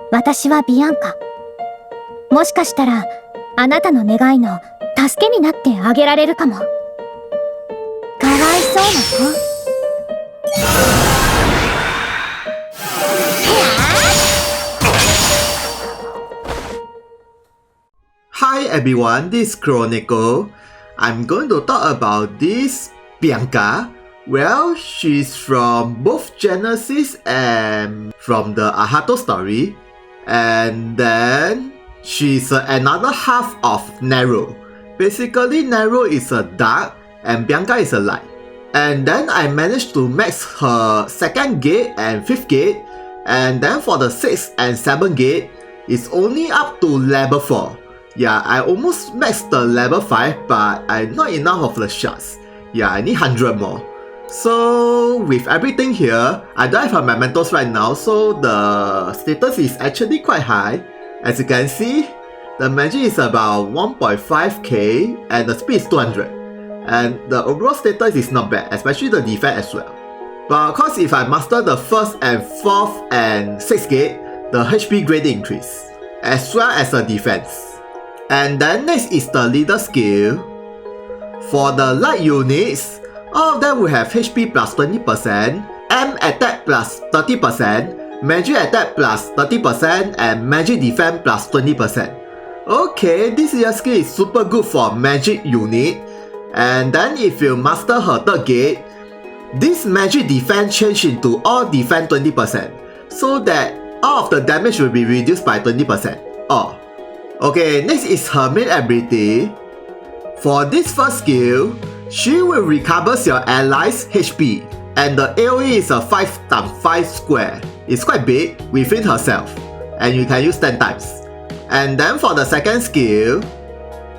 私はビアンカ。もしかしたらあなたの願いの助けになってあげられるかも。かわいそうな子。Hi everyone, this is Chronicle. I'm going to talk about this Bianca. Well, she's from both Genesis and from the Ahato story. And then she's another half of Nero. Basically, Nero is a dark and Bianca is a light. And then I managed to max her second gate and fifth gate. And then for the 6th and 7th gate, it's only up to level 4. Yeah, I almost maxed the level 5, but I'm not enough of the shots. Yeah, I need 100 more. So with everything here, I don't have a Mementos right now, so the status is actually quite high. As you can see, the magic is about 1.5k and the speed is 200. And the overall status is not bad, especially the defense as well. But of course, if I master the 1st and 4th and 6th gate, the HP greatly increase, as well as the defense. And then next is the leader skill. For the light units, all of them will have HP plus 20%, M attack plus 30%, magic attack plus 30%, and magic defense plus 20%. Okay, this leader skill is super good for magic unit. And then if you master her 3rd gate, this magic defense change into all defense 20%, so that all of the damage will be reduced by 20%. Okay, next is her main ability. For this first skill, she will recover your allies' HP, and the AoE is a 5x5 square. It's quite big within herself, and you can use 10 times. And then for the second skill,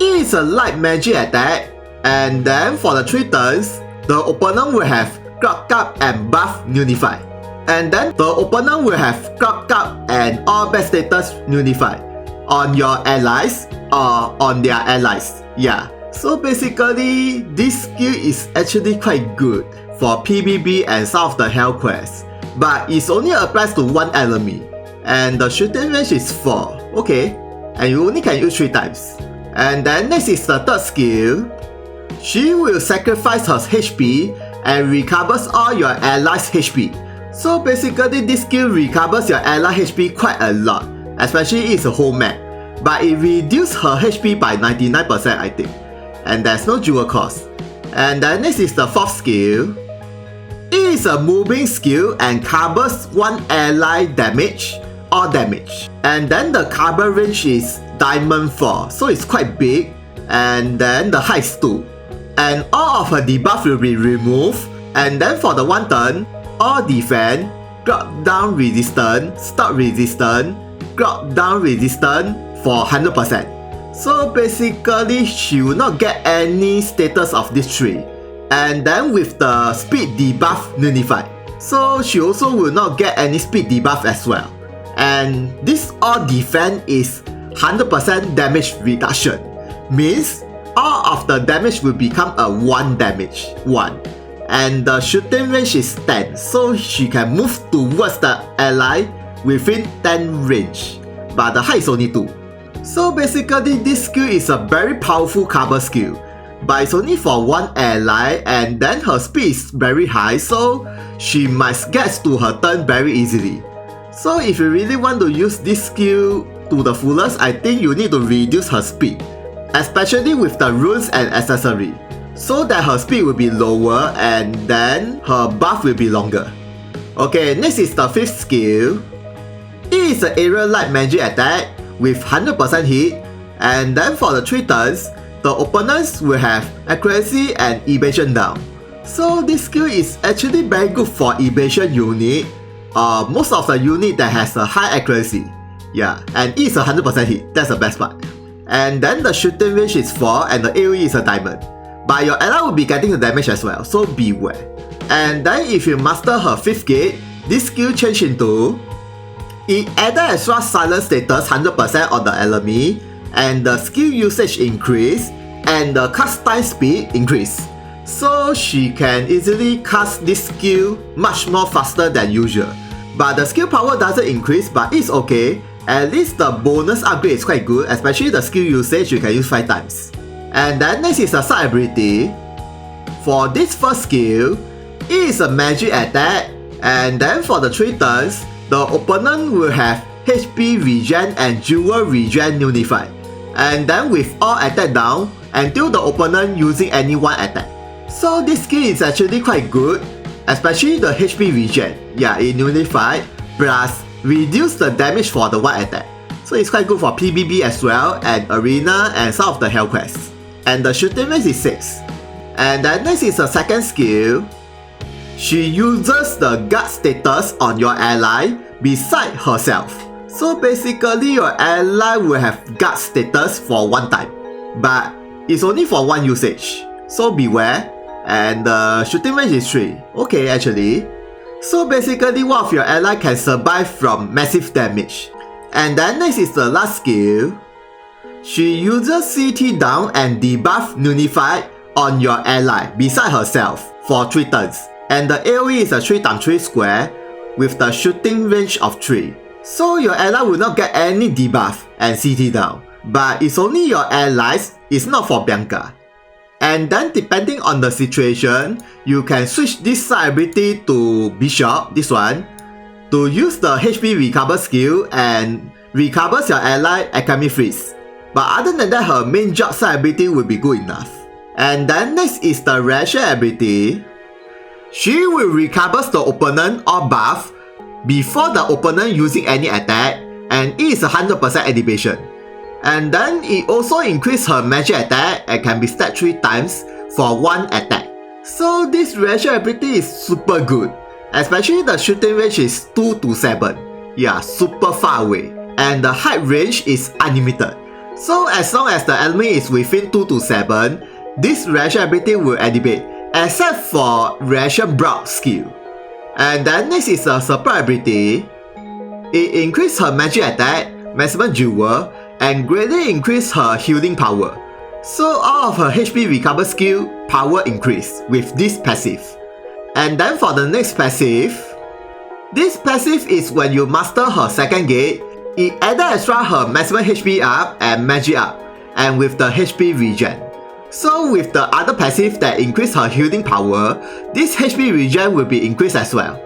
it is a light magic attack, and then for the 3 turns, the opponent will have Clock Up and Buff Unify. And then the opponent will have Clock Up and all best status Unify on your allies or on their allies. Yeah, so basically this skill is actually quite good for PvP and some of the hell quests, but it only applies to one enemy, and the shooting range is 4. Okay, and you only can use 3 times. And then next is the 3rd skill. She will sacrifice her HP and recovers all your allies' HP. So basically this skill recovers your ally HP quite a lot, especially it's a whole map, but it reduces her HP by 99% I think, and there's no dual cost. And then next is the 4th skill. It is a moving skill and covers one ally damage or damage, and then the cover range is diamond 4, so it's quite big, and then the height is 2, and all of her debuff will be removed. And then for the 1 turn, all defense, drop down resistance, stop resistance, drop down resistance for 100%. So basically she will not get any status of this 3. And then with the speed debuff Unify, so she also will not get any speed debuff as well. And this all defense is 100% damage reduction, means all of the damage will become a 1 damage, 1. And the shooting range is 10, so she can move towards the ally within 10 range, but the height is only 2. So basically this skill is a very powerful cover skill, but it's only for one ally, and then her speed is very high, so she might get to her turn very easily. So if you really want to use this skill to the fullest, I think you need to reduce her speed, especially with the runes and accessory, so that her speed will be lower and then her buff will be longer. Okay, next is the 5th skill. It is an aerial light magic attack with 100% hit, and then for the 3 turns, the opponents will have accuracy and evasion down. So this skill is actually very good for evasion unit, most of the unit that has a high accuracy. Yeah, and it is a 100% hit, that's the best part. And then the shooting range is 4 and the AoE is a diamond, but your ally will be getting the damage as well, so beware. And then if you master her 5th gate, this skill change into, it added extra silence status 100% on the enemy, and the skill usage increase, and the cast time speed increase. So she can easily cast this skill much more faster than usual. But the skill power doesn't increase, but it's okay, At least the bonus upgrade is quite good, especially the skill usage you can use 5 times. And then next is the side ability. For this first skill, it is a magic attack, and then for the 3 turns, the opponent will have HP regen and jewel regen unified. And then with all attack down, until the opponent using any one attack. So this skill is actually quite good, especially the HP regen. Yeah, it unified, plus reduce the damage for the one attack. So it's quite good for PvP as well, and arena and some of the hell quests. And the shooting range is 6. And then next is the second skill. She uses the guard status on your ally beside herself. So basically your ally will have guard status for 1 time, but it's only for 1 usage, so beware. And the shooting range is 3. Okay, actually. So basically one of your ally can survive from massive damage. And then next is the last skill. She uses CT down and debuff unified on your ally beside herself for 3 turns. And the AoE is a 3x3 square with the shooting range of 3. So your ally will not get any debuff and CT down. But it's only your allies, it's not for Bianca. And then depending on the situation, you can switch this side ability to Bishop, this one, to use the HP recover skill and recovers your ally Alchemy freeze. But other than that, her main job side ability will be good enough. And then next is the Ration ability. She will recover the opponent or buff before the opponent using any attack, and it is 100% activation. And then it also increases her magic attack and can be stacked 3 times for 1 attack. So this Ration ability is super good, especially the shooting range is 2 to 7. Yeah, super far away. And the height range is unlimited. So as long as the enemy is within 2 to 7, this Ration ability will activate, except for Ration Brock skill. And then next is a support ability. It increases her magic attack, maximum jewel, and greatly increase her healing power. So all of her HP recover skill power increase with this passive. And then for the next passive, this passive is when you master her second gate, it added extra her maximum HP up and magic up, and with the HP regen. So with the other passive that increase her healing power, this HP regen will be increased as well.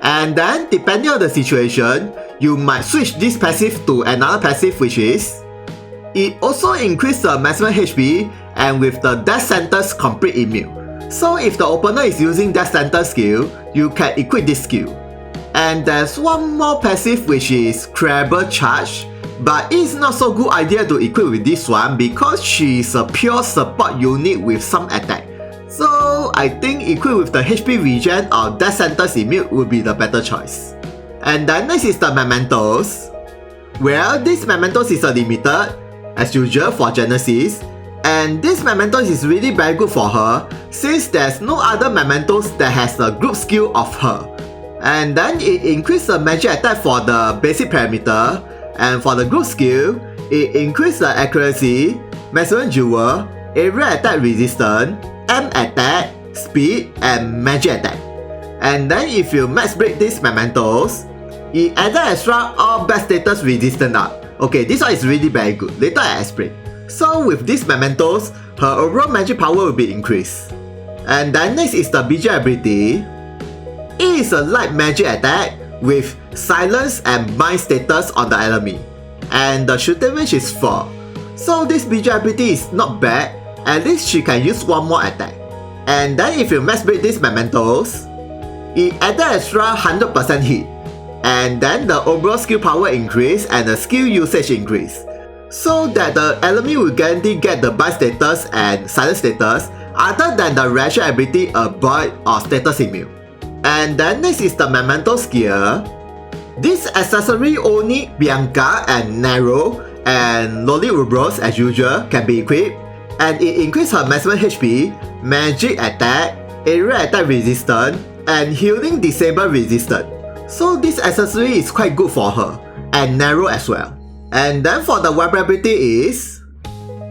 And then depending on the situation, you might switch this passive to another passive, which is it also increases the maximum HP and with the Death Sentence complete immune. So if the opponent is using Death Sentence skill, you can equip this skill. And there's one more passive which is Crabber Charge, but it's not so good idea to equip with this one because she is a pure support unit with some attack. So I think equip with the HP regen or Death Sentence immune would be the better choice. And then next is the Mementos. Well, this Mementos is a limited, as usual for Genesis, and this Mementos is really very good for her since there's no other Mementos that has the group skill of her. And then it increases the magic attack for the basic parameter, and for the group skill, it increases the accuracy, maximum jewel, area attack resistance, M attack, speed, and magic attack. And then if you max break these Mementos, it added extra all bad status resistance up. Okay, this one is really very good, later I explain. So with these Mementos, her overall magic power will be increased. And then next is the BJ ability. It is a light magic attack with silence and bind status on the enemy. And the shooting range is 4. So this BJ ability is not bad, at least she can use 1 more attack. And then if you max break these Mementos, it added extra 100% hit. And then the overall skill power increase and the skill usage increase, so that the enemy will guarantee get the bind status and silence status other than the Ration ability avoid or status immune. And then next is the Memento skill. This accessory only Bianca and Nero and Loli Ubros as usual can be equipped, and it increases her maximum HP, magic attack, area attack resistance, and healing disable resistance. So this accessory is quite good for her, and Nero as well. And then for the weapon ability is,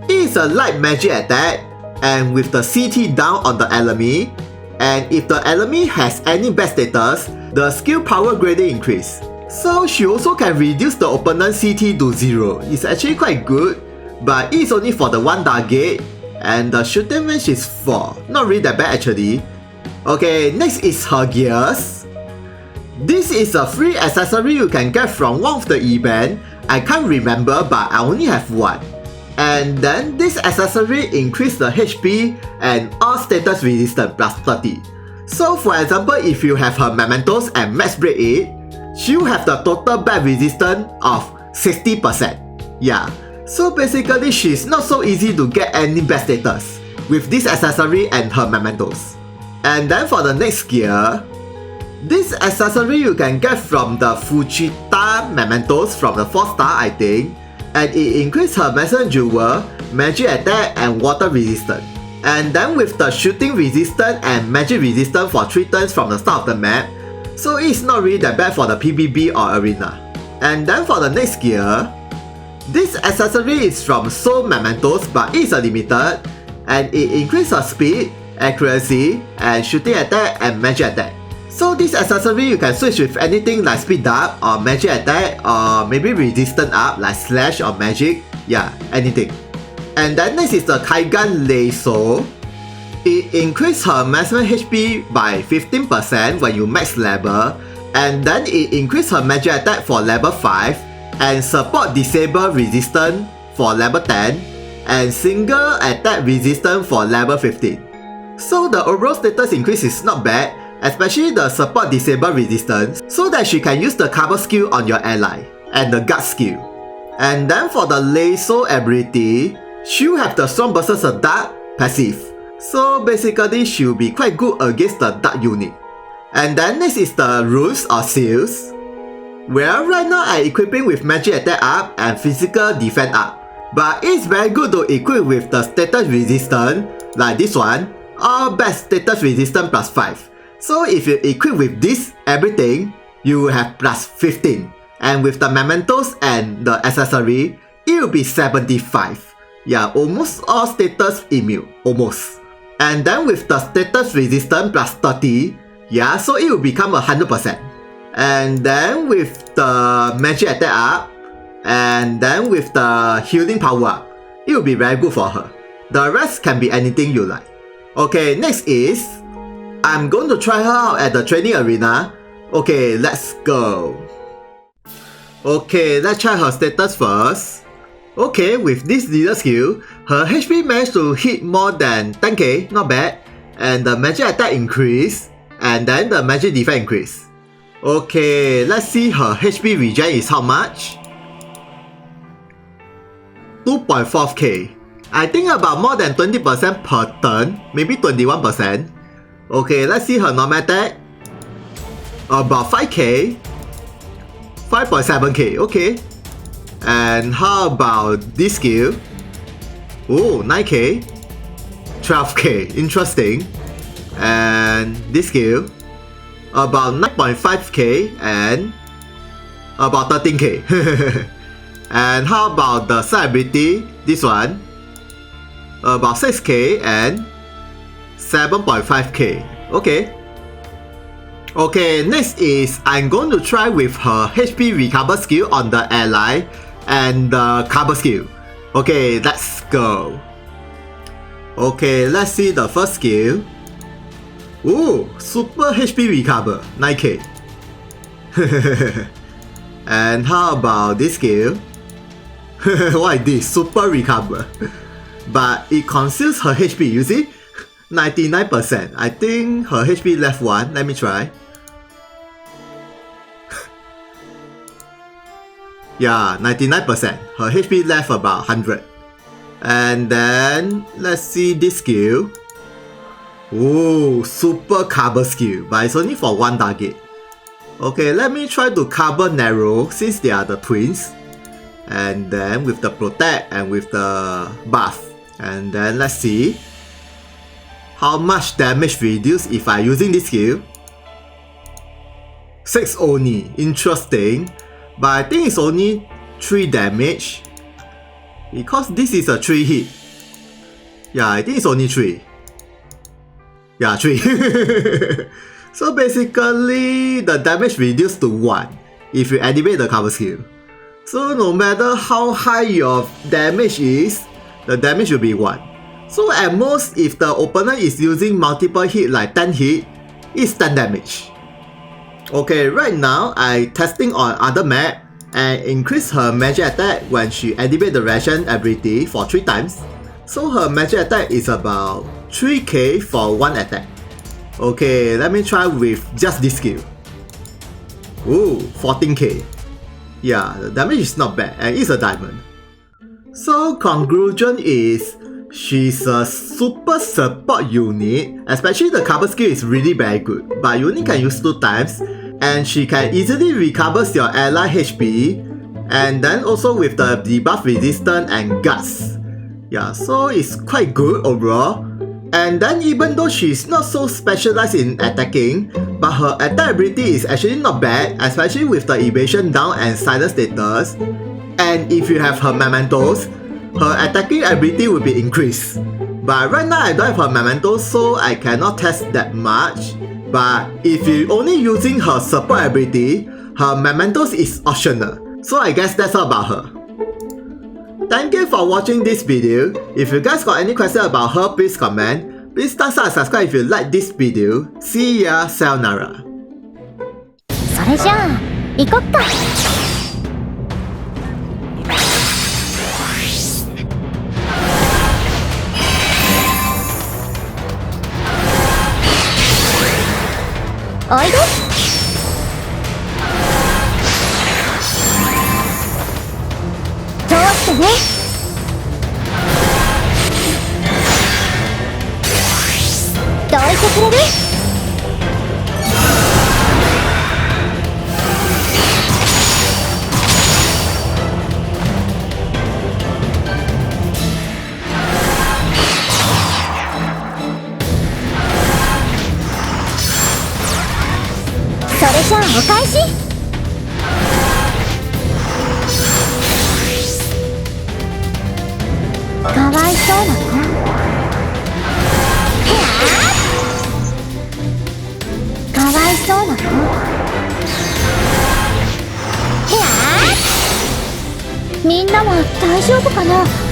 it is a light magic attack, and with the CT down on the enemy, and if the enemy has any bad status, the skill power greatly increase. So she also can reduce the opponent CT to 0. It's actually quite good, but it's only for the one target, and the shooting range is 4. Not really that bad actually. Okay, next is her gears. This is a free accessory you can get from one of the event. I can't remember, but I only have one. And then this accessory increase the HP and all status resistance plus 30. So for example, if you have her Mementos and max break it, she'll have the total bat resistance of 60%. Yeah, so basically she's not so easy to get any bat status with this accessory and her Mementos. And then for the next gear, this accessory you can get from the Fujita Mementos from the 4 star I think, and it increases her Messenger Jewel, magic attack and water resistance. And then with the shooting resistance and magic resistance for 3 turns from the start of the map, so it's not really that bad for the PvP or arena. And then for the next gear, this accessory is from Soul Mementos but it's a limited, and it increases her speed, accuracy, and shooting attack and magic attack. So this accessory you can switch with anything like speed up or magic attack or maybe resistance up like slash or magic, yeah, anything. And then next is the Kaigan Lasso. It increases her maximum HP by 15% when you max level, and then it increases her magic attack for level 5 and support disable resistance for level 10 and single attack resistance for level 15. So the overall status increase is not bad, especially the support disable resistance, so that she can use the cover skill on your ally and the guard skill. And then for the Lasso ability, she'll have the strong versus a dark passive, so basically she'll be quite good against the dark unit. And then next is the runes or seals. Well, right now I'm equipping with magic attack up and physical defense up, but it's very good to equip with the status resistance like this one, or best status resistance plus 5. So if you equip with this everything, you will have plus 15, and with the Mementos and the accessory, it will be 75. Yeah, almost all status immune, almost. And then with the status resistance plus 30, yeah, so it will become 100%. And then with the magic attack up, and then with the healing power up, it will be very good for her. The rest can be anything you like. Okay, next is, I'm going to try her out at the training arena. Okay, let's go. Okay, let's try her status first. Okay, with this leader skill, her HP managed to hit more than 10k, not bad. And the magic attack increase, and then the magic defense increase. Okay, let's see her HP regen is how much? 2.4k. I think about more than 20% per turn, maybe 21%. Okay, let's see her normal attack. About 5k. 5.7k, okay. And how about this skill? Oh, 9k. 12k, interesting. And this skill? About 9.5k and about 13k. And how about the side ability? This one? About 6k and 7.5k. Okay. Okay, next is I'm going to try with her HP recover skill on the ally and the cover skill. Okay, let's go. Okay, let's see the first skill. Ooh, super HP recover, 9k. And how about this skill? What is this? Super recover. But it conceals her HP, you see? 99%. I think her HP left 1. Let me try. Yeah, 99%. Her HP left about 100. And then let's see this skill. Oh, super cover skill, but it's only for one target. Okay, let me try to cover narrow since they are the twins. And then with the protect and with the buff. And then let's see how much damage reduced if I using this skill. 6 only, interesting. But I think it's only 3 damage. Because this is a 3 hit. Yeah, I think it's only 3. Yeah, 3. So basically, the damage reduced to 1. if you activate the cover skill. So no matter how high your damage is, the damage will be 1. So at most, if the opponent is using multiple hit like 10 hit, it's 10 damage. Okay, right now I testing on other map and increase her magic attack when she activate the ration ability for 3 times. So her magic attack is about 3k for 1 attack. Okay, let me try with just this skill. Ooh, 14k. Yeah, the damage is not bad and it's a diamond. So conclusion is, she's a super support unit, especially the cover skill is really very good, but you only can use 2 times, and she can easily recover your ally HP, and then also with the debuff resistance and guts. Yeah, so it's quite good overall. And then even though she's not so specialized in attacking, but her attack ability is actually not bad, especially with the evasion down and silence status. And if you have her Mementos, her attacking ability will be increased. But right now I don't have her Mementos, so I cannot test that much. But if you're only using her support ability, her Mementos is optional. So I guess that's all about her. Thank you for watching this video. If you guys got any question about her, please comment. Please thumbs up and subscribe if you like this video. See ya, sayonara. それじゃあ行こっか。おいで。通してね。どいてくれる？それじゃあお返し。かわいそうな子。かわいそうな子。みんなは大丈夫かな。